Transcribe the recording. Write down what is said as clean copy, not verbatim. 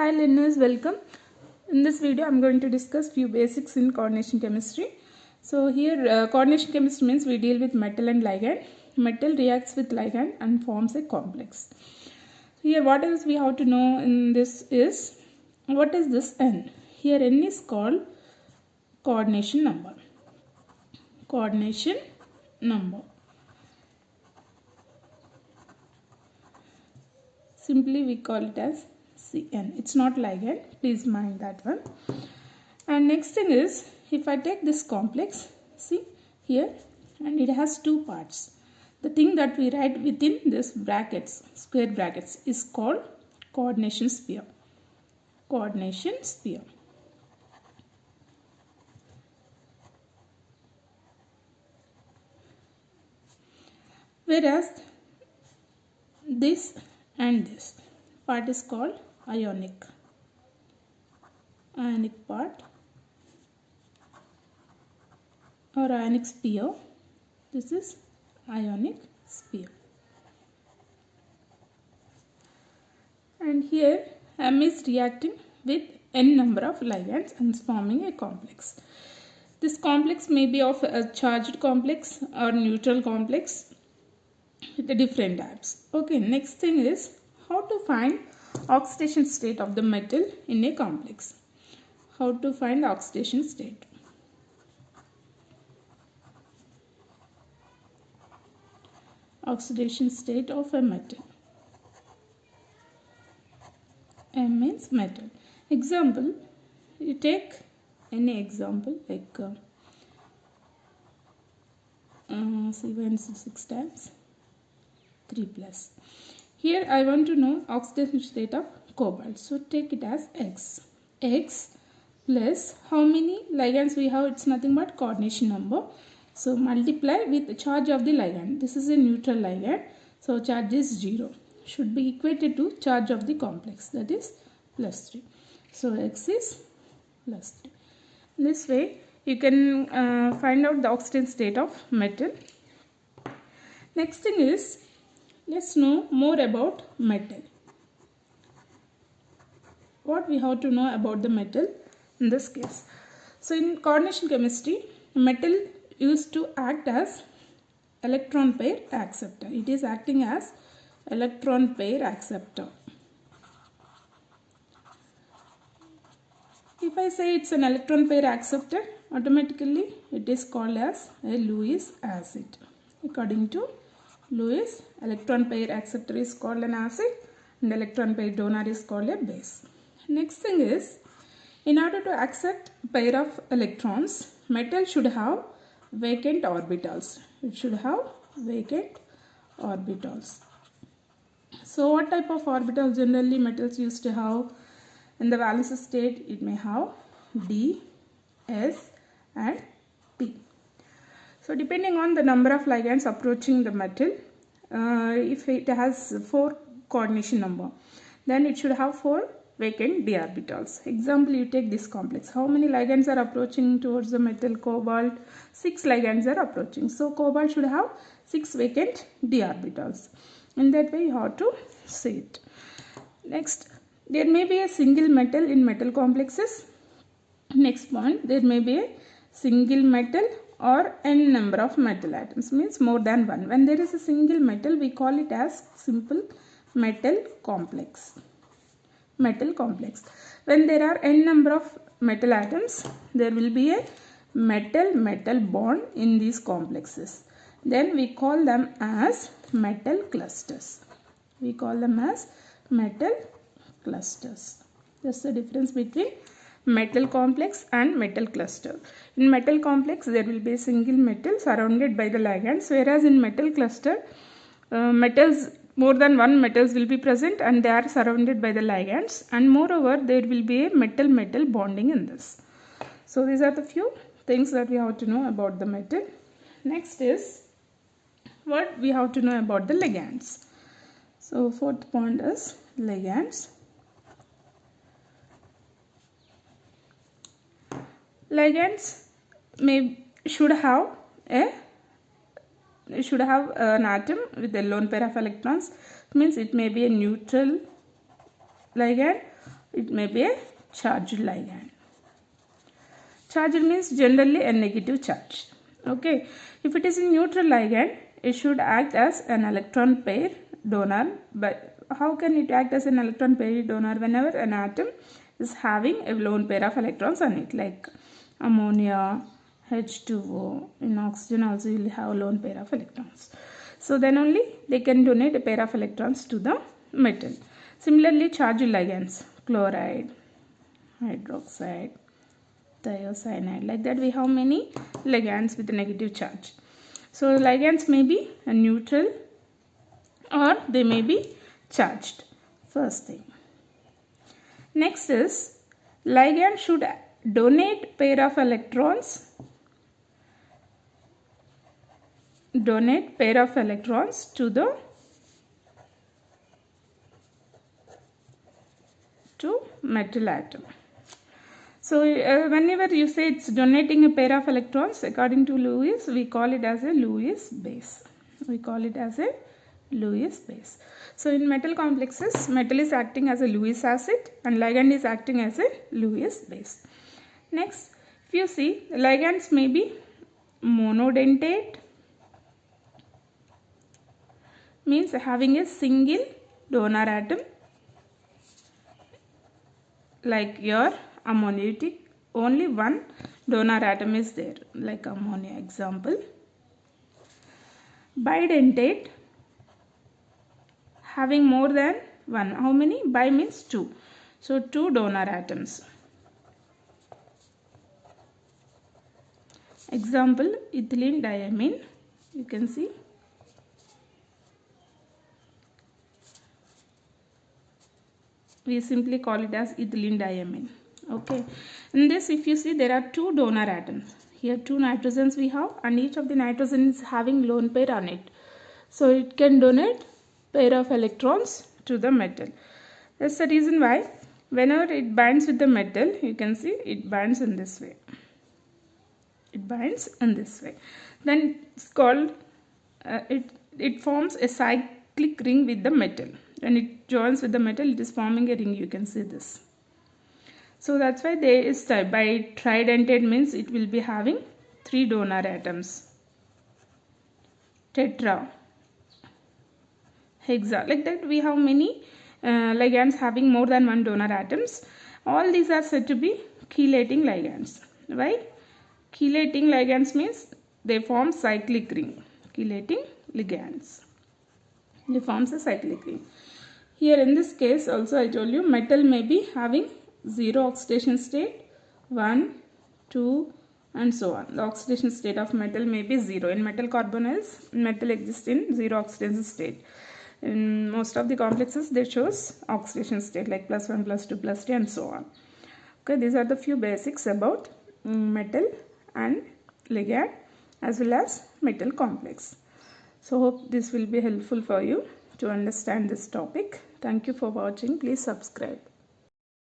Hi learners, welcome. In this video I'm going to discuss few basics in coordination chemistry. So here coordination chemistry means we deal with metal and ligand. Metal reacts with ligand and forms a complex. Here what else we have to know in this is, what is this N? Here N is called coordination number. Coordination number. Simply we call it as Cn. It's not ligand, please mind that one. And next thing is, if I take this complex, see here, and it has two parts. The thing that we write within this brackets, square brackets, is called coordination sphere. Coordination sphere. Whereas this and this part is called ionic. Ionic part or ionic sphere. This is ionic sphere. And here M is reacting with n number of ligands and forming a complex. This complex may be of a charged complex or neutral complex with the different types. Okay, next thing is how to find oxidation state of the metal in a complex. How to find the oxidation state. Oxidation state of a metal. M means metal. Example, you take any example like C1 6 times 3 plus. Here I want to know oxidation state of cobalt. So take it as X. X plus how many ligands we have? It's nothing but coordination number. So multiply with the charge of the ligand. This is a neutral ligand. So charge is 0. Should be equated to charge of the complex, that is plus 3. So X is plus 3. This way you can find out the oxidation state of metal. Next thing is, let's know more about metal. What we have to know about the metal in this case. So in coordination chemistry, metal used to act as electron pair acceptor. It is acting as electron pair acceptor. If I say it's an electron pair acceptor, automatically it is called as a Lewis acid. According to Lewis, electron pair acceptor is called an acid and electron pair donor is called a base. Next thing is, in order to accept pair of electrons, metal should have vacant orbitals. It should have vacant orbitals. So what type of orbitals generally metals used to have? In the valence state, it may have D, S and P. So depending on the number of ligands approaching the metal, if it has 4 coordination number, then it should have 4 vacant d orbitals. Example, you take this complex. How many ligands are approaching towards the metal cobalt? 6 ligands are approaching. So cobalt should have 6 vacant d orbitals. In that way you have to see it. Next, there may be a single metal in metal complexes. Next point, there may be a single metal or n number of metal atoms, means more than one. When there is a single metal, we call it as simple metal complex. Metal complex. When there are n number of metal atoms, there will be a metal-metal bond in these complexes. Then we call them as metal clusters. We call them as metal clusters. That's the difference between metal complex and metal cluster. In metal complex, there will be a single metal surrounded by the ligands, whereas in metal cluster, more than one metals will be present and they are surrounded by the ligands, and moreover there will be a metal-metal bonding in this. So these are the few things that we have to know about the metal. Next is what we have to know about the ligands. So fourth point is ligands. Ligands should have an atom with a lone pair of electrons. It means it may be a neutral ligand it may be a charged ligand. Charged means generally a negative charge. Okay, if it is a neutral ligand, it should act as an electron pair donor. But how can it act as an electron pair donor? Whenever an atom is having a lone pair of electrons on it, like ammonia, H2O, in oxygen also you will have a lone pair of electrons. So then only they can donate a pair of electrons to the metal. Similarly, charged ligands, chloride, hydroxide, thiocyanide, like that we have many ligands with a negative charge. So ligands may be a neutral or they may be charged. First thing. Next is ligand should donate pair of electrons to the metal atom. So whenever you say it's donating a pair of electrons, according to Lewis, we call it as a Lewis base. So in metal complexes, metal is acting as a Lewis acid and ligand is acting as a Lewis base. Next, if you see, ligands may be monodentate, means having a single donor atom, like your ammonia, only one donor atom is there, like ammonia example. Bidentate, having more than one. How many? Bi means two. So two donor atoms. Example, ethylene diamine. You can see. We simply call it as ethylene diamine. Okay. In this, if you see, there are two donor atoms. Here two nitrogens we have, and each of the nitrogen is having lone pair on it. So it can donate pair of electrons to the metal. That's the reason why whenever it binds with the metal, you can see it binds in this way. Then it's called, it forms a cyclic ring with the metal. When it joins with the metal, it is forming a ring. You can see this. So that's why there is by tridentate means it will be having three donor atoms. Tetra, hexa, like that we have many ligands having more than one donor atoms. All these are said to be chelating ligands. Why? Chelating ligands means they form cyclic ring. Chelating ligands, they forms a cyclic ring. Here in this case also I told you metal may be having 0 oxidation state, 1, 2 and so on. The oxidation state of metal may be 0. In metal carbonyls, metal exists in 0 oxidation state. In most of the complexes they shows oxidation state like +1, +2, +3 and so on. Okay, these are the few basics about metal and ligand as well as metal complex. So hope this will be helpful for you to understand this topic. Thank you for watching. Please subscribe.